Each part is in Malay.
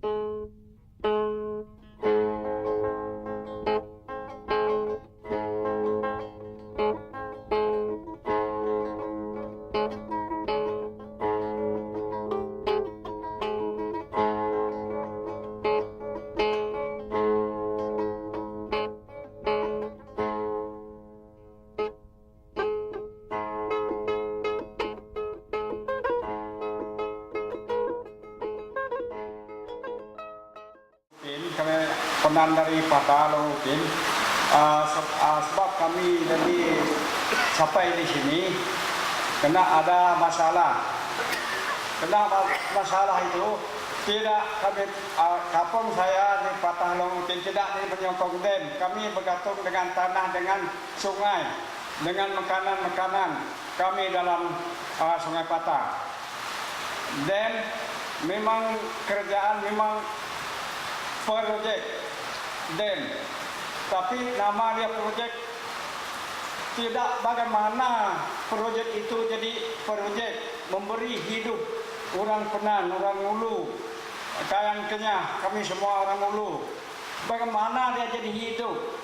Kami penan dari Patah mungkin sebab kami jadi sampai di sini kena ada masalah. Itu tidak kami kampung saya di Patah mungkin tidak di menyokong dam. Kami bergantung dengan tanah, dengan sungai, dengan makanan kami dalam Sungai Patah. Dan memang kerjaan memang projek dam, tapi nama dia projek tidak bagaimana projek itu jadi projek memberi hidup orang Penan, orang Ulu, Kayan Kenyah, kami semua orang Ulu. Bagaimana dia jadi hidup?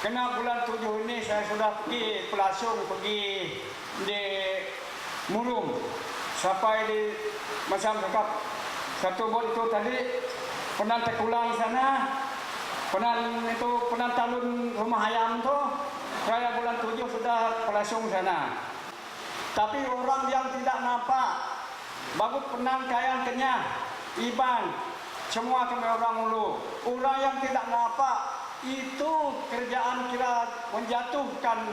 Kena bulan 7 ini saya sudah pergi pelasung, pergi di Murung sampai di macam dekat satu bot itu tadi. Penan Tekulang sana, penan Talun Rumah Ayam tu, saya bulan 7 sudah pelasung sana. Tapi orang yang tidak nampak, bagus penan Kayan Kenyah, Iban, semua kami orang Ulu. Orang yang tidak nampak itu kerjaan kira menjatuhkan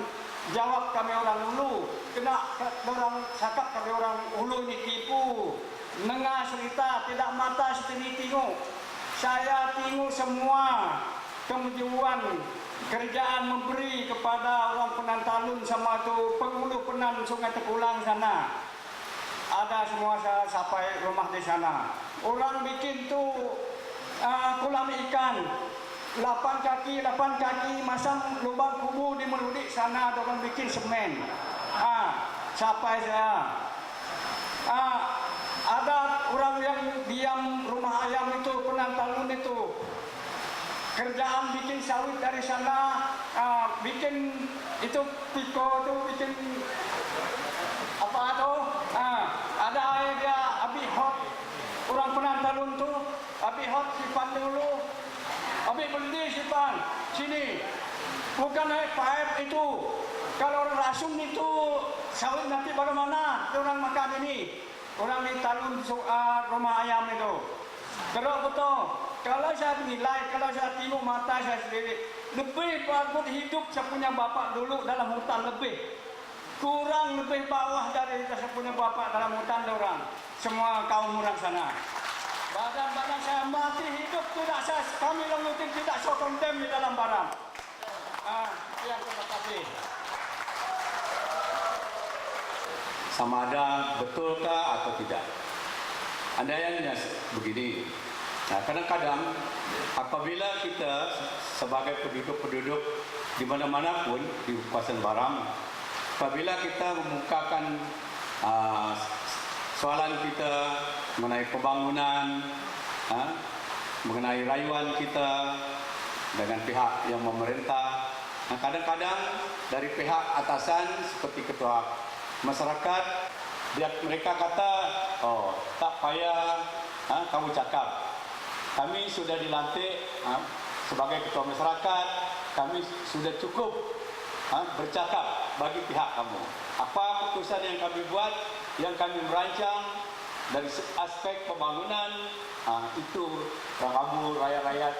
jawab kami orang Ulu. Kena orang cakap kami orang Ulu ini tipu, nengah cerita, tidak mata seperti tengok. Saya tengok semua kemajuan kerjaan memberi kepada orang Penan Talun sama tu penghulu Penan Sungai Tekulang sana. Ada semua saya sampai rumah di sana. Orang bikin tu kolam ikan 8 kaki masang lubang kubur di Meludik sana, orang bikin semen. Sampai saya. Ada orang yang diam Rumah Ayam itu, Penan Talun itu. Kerjaan bikin sawit dari sana, bikin itu piko tu, bikin apa tu? Ada air dia Abi Hot, orang Penan Talun tu, Abi Hot simpan dulu. Abi beli simpan sini. Bukan air pipe itu. Kalau orang rasum itu sawit nanti bagaimana? Orang makan ini. Orang di Talun Rumah Ayam itu. Kalau betul, kalau saya nilai, kalau saya tengok mata saya sendiri, lebih bagus hidup saya punya bapak dulu dalam hutan lebih. Kurang lebih bawah dari saya punya bapak dalam hutan orang. Semua kaum orang sana. Badan-badan saya mati hidup tidak saya, kami Longutin tidak sokong dem di dalam barang. Terima kasih. Sama ada betulkah atau tidak. Andainya begini. Nah, kadang-kadang apabila kita sebagai penduduk-penduduk di mana-mana pun di kawasan Baram, apabila kita memukakan soalan kita mengenai pembangunan, mengenai rayuan kita dengan pihak yang memerintah, nah, kadang-kadang dari pihak atasan seperti ketua masyarakat, mereka kata, oh tak payah kamu cakap. Kami sudah dilantik sebagai ketua masyarakat, kami sudah cukup bercakap bagi pihak kamu. Apa keputusan yang kami buat, yang kami merancang dari aspek pembangunan, itu kamu rakyat-rakyat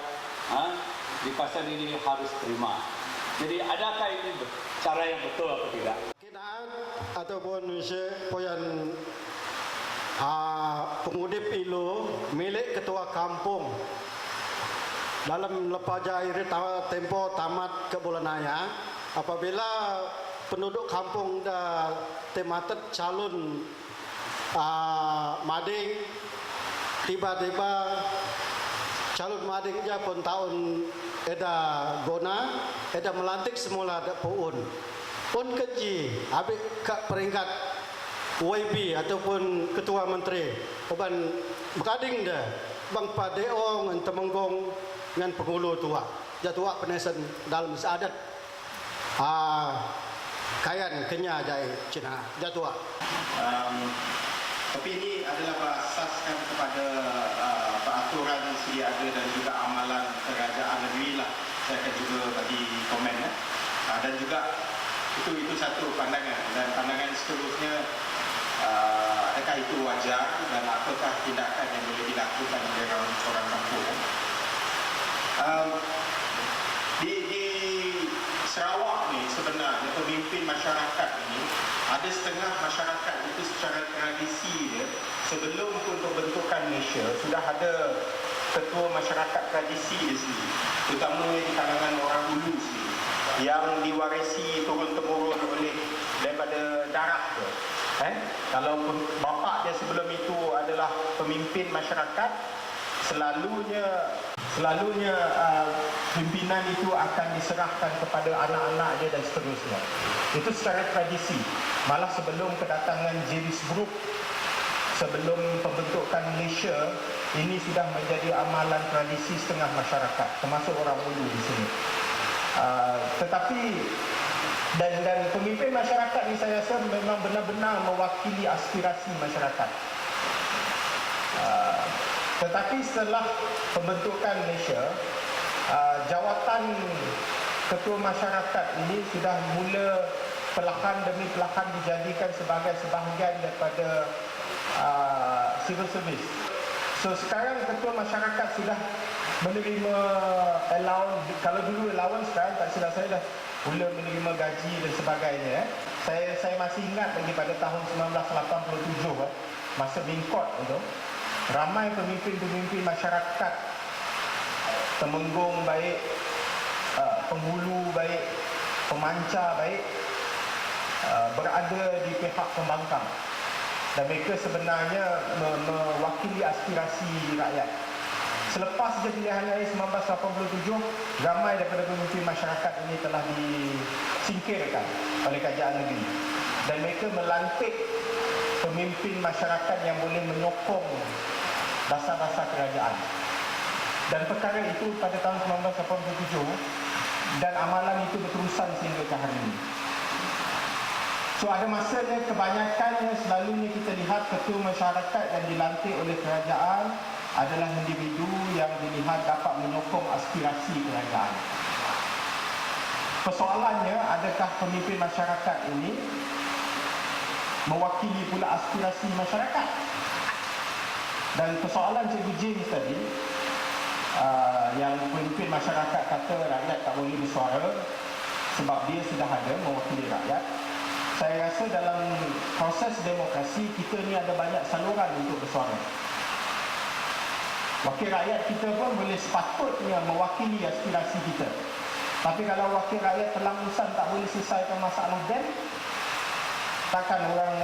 di kawasan ini harus terima. Jadi adakah ini cara yang betul atau tidak? Ataupun poyan pengudip ilu milik ketua kampung dalam lepas air tempo tamat ke Bulanaya, apabila penduduk kampung dah tematet calon mading, tiba-tiba calon mading je pun tahun eda gona, eda melantik semula ada puun. Pun keji, habis ke peringkat YB ataupun ketua menteri, oban berkading dah. bang padeong ang temenggong ngan penghulu tua. Jatua penesan dalam seadat. Kayan kenya jai Cina. Jatua. Tapi ini adalah berasaskan kepada peraturan sedia ada dan juga amalan kerajaan negeri lah. Saya akan juga bagi komen ya. Dan juga itu satu pandangan, dan pandangan seterusnya, adakah itu wajar dan apakah tindakan yang boleh dilakukan oleh orang kampung. Di Sarawak ni sebenarnya pemimpin masyarakat ini, ada setengah masyarakat itu secara tradisi dia, sebelum pun pembentukan Malaysia sudah ada ketua masyarakat tradisi di sini, terutamanya di kalangan orang Ulu sini, yang diwarisi turun-temurun oleh daripada darah dia. Kalau bapa dia sebelum itu adalah pemimpin masyarakat, selalunya pimpinan itu akan diserahkan kepada anak-anak dia dan seterusnya. Itu secara tradisi. Malah sebelum kedatangan James Brooke, sebelum pembentukan Malaysia, ini sudah menjadi amalan tradisi setengah masyarakat, termasuk orang Ulu di sini. Tetapi dan pemimpin masyarakat ini saya rasa memang benar-benar mewakili aspirasi masyarakat. Tetapi setelah pembentukan Malaysia, jawatan ketua masyarakat ini sudah mula perlahan demi perlahan dijadikan sebagai sebahagian daripada civil service. So sekarang ketua masyarakat sudah menerima allowance. Kalau dulu allowance, sekarang tak silap saya dah mula menerima gaji dan sebagainya. Saya masih ingat lagi pada tahun 1987 masa Bingkot itu, ramai pemimpin-pemimpin masyarakat, Temenggung baik, penghulu baik, pemancar baik, berada di pihak pembangkang, dan mereka sebenarnya mewakili aspirasi rakyat. Selepas saja pilihan raya 1987, ramai daripada pemimpin masyarakat ini telah disingkirkan oleh kerajaan negeri, dan mereka melantik pemimpin masyarakat yang boleh menyokong dasar-dasar kerajaan. Dan perkara itu pada tahun 1987, dan amalan itu berterusan sehingga ke hari ini. So ada masanya kebanyakannya selalunya kita lihat ketua masyarakat yang dilantik oleh kerajaan adalah individu yang dilihat dapat menyokong aspirasi kerajaan. Persoalannya, adakah pemimpin masyarakat ini mewakili pula aspirasi masyarakat? Dan persoalan Cikgu James tadi, yang pemimpin masyarakat kata rakyat tak boleh bersuara sebab dia sudah ada mewakili rakyat. Saya rasa dalam proses demokrasi kita ni ada banyak saluran untuk bersuara. Wakil rakyat kita pun boleh sepatutnya mewakili aspirasi kita. Tapi kalau wakil rakyat terlambusan tak boleh selesaikan masalah dam, takkan orang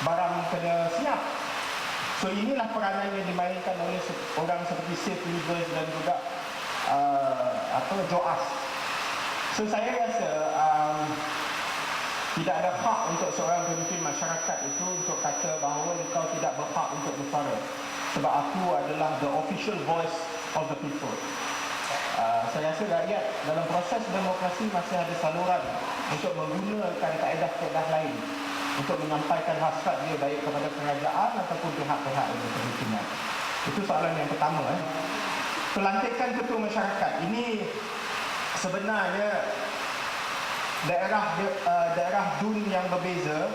barang kena siap. So inilah peranan yang dimainkan oleh orang seperti Safe Rivers dan juga Joas. So saya rasa tidak ada hak untuk seorang pemimpin masyarakat itu untuk kata bahawa engkau tidak berhak untuk bersuara, sebab aku adalah the official voice of the people. Saya rasa rakyat dalam proses demokrasi masih ada saluran untuk menggunakan kaedah-kaedah lain untuk menyampaikan hasrat dia baik kepada kerajaan ataupun pihak-pihak yang berkepentingan. Itu soalan yang pertama. Pelantikan ketua masyarakat ini sebenarnya daerah DUN yang berbeza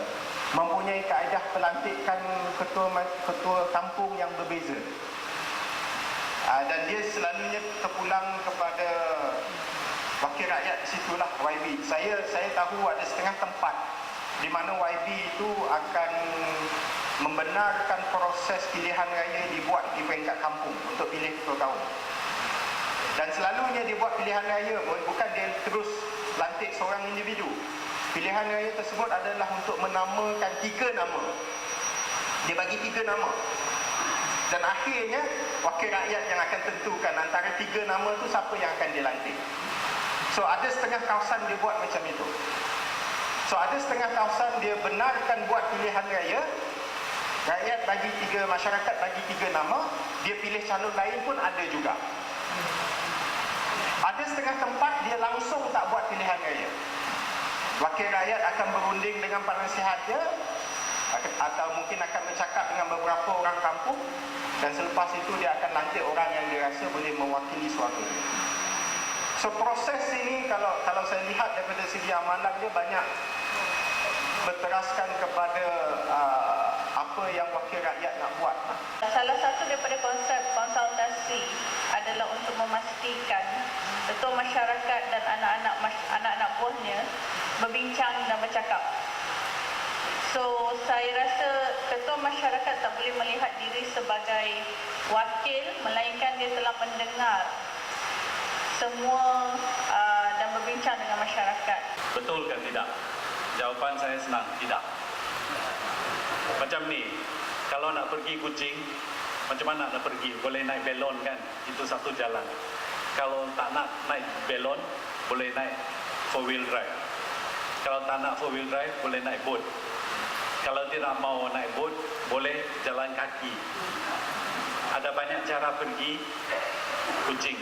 mempunyai kaedah pelantikan ketua kampung yang berbeza. Dan dia selalunya terpulang kepada wakil rakyat di situlah YB. Saya tahu ada setengah tempat di mana YB itu akan membenarkan proses pilihan raya dibuat di peringkat kampung untuk pilih ketua kaum. Dan selalunya dia buat pilihan raya bukan dia terus lantik seorang individu. Pilihan raya tersebut adalah untuk menamakan 3 nama. Dia bagi 3 nama. Dan akhirnya wakil rakyat yang akan tentukan antara 3 nama tu siapa yang akan dilantik. So ada setengah kawasan dia buat macam itu. So ada setengah kawasan dia benarkan buat pilihan raya, Masyarakat bagi 3 nama, dia pilih calon lain pun ada juga. Ada setengah tempat dia langsung tak buat pilihan raya. Wakil rakyat akan berunding dengan penasihat dia, atau mungkin akan bercakap dengan beberapa orang kampung, dan selepas itu dia akan lantik orang yang dia rasa boleh mewakili suara dia. So proses ini kalau saya lihat daripada segi amalan dia banyak berteraskan kepada apa yang wakil rakyat nak buat. Salah satu daripada konsep konsultasi adalah untuk memastikan ketua masyarakat dan anak-anak buahnya berbincang dan bercakap. So saya rasa ketua masyarakat tak boleh melihat diri sebagai wakil, melainkan dia telah mendengar semua dan berbincang dengan masyarakat. Betul ke tidak? Jawapan saya senang, tidak. Macam ni, kalau nak pergi Kuching, macam mana nak pergi? Boleh naik belon kan? Itu satu jalan. Kalau tak nak naik belon, boleh naik 4-wheel drive. Kalau tak nak 4-wheel drive, boleh naik boat. Kalau tidak mau naik boat, boleh jalan kaki. Ada banyak cara pergi Kuching.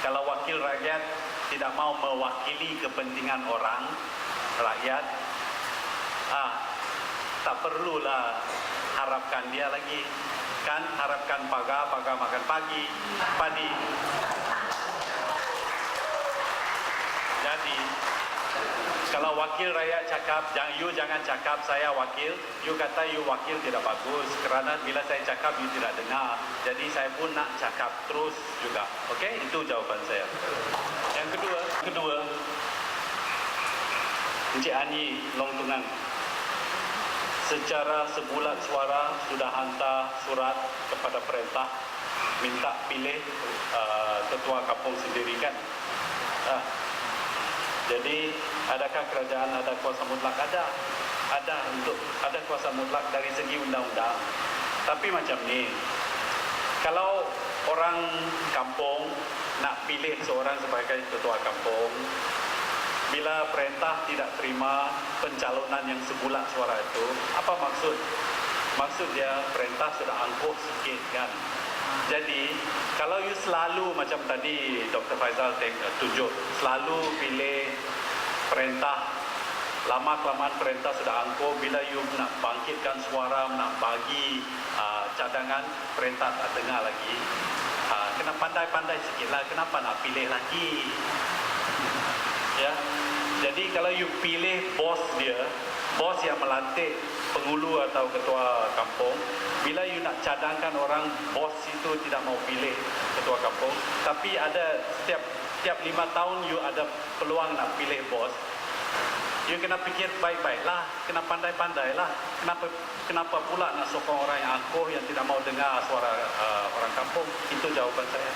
Kalau wakil rakyat tidak mau mewakili kepentingan orang, rakyat, tak perlulah harapkan dia lagi. Kan harapkan pagar makan pagi, padi. Jadi, kalau wakil rakyat cakap, jangan cakap saya wakil, you kata you wakil tidak bagus, kerana bila saya cakap you tidak dengar. Jadi saya pun nak cakap terus juga. Okey, itu jawapan saya. Yang kedua, Encik Ani Long Tunang secara sebulat suara sudah hantar surat kepada perintah minta pilih ketua kampung sendiri kan. Jadi adakah kerajaan ada kuasa mutlak? Ada kuasa mutlak dari segi undang-undang. Tapi macam ni, kalau orang kampung nak pilih seorang sebagai ketua kampung, bila perintah tidak terima pencalonan yang sebulat suara itu, apa maksud? Maksud dia perintah sudah angkuh sikit kan. Jadi kalau you selalu macam tadi Dr. Faizal tunjuk, selalu pilih perintah, lama-kelamaan perintah sudah angkuh, bila you nak bangkitkan suara, nak bagi cadangan, perintah tak dengar lagi. Kena pandai-pandai sikitlah, kenapa nak pilih lagi? Ya. Jadi kalau you pilih bos dia, bos yang melantik penghulu atau ketua kampung, bila you nak cadangkan orang, bos itu tidak mau pilih ketua kampung, tapi ada setiap 5 tahun you ada peluang nak pilih bos, you kena fikir baik-baiklah, kena pandai-pandailah. Kenapa pula nak sokong orang yang angkuh, yang tidak mau dengar suara orang kampung? Itu jawapan saya.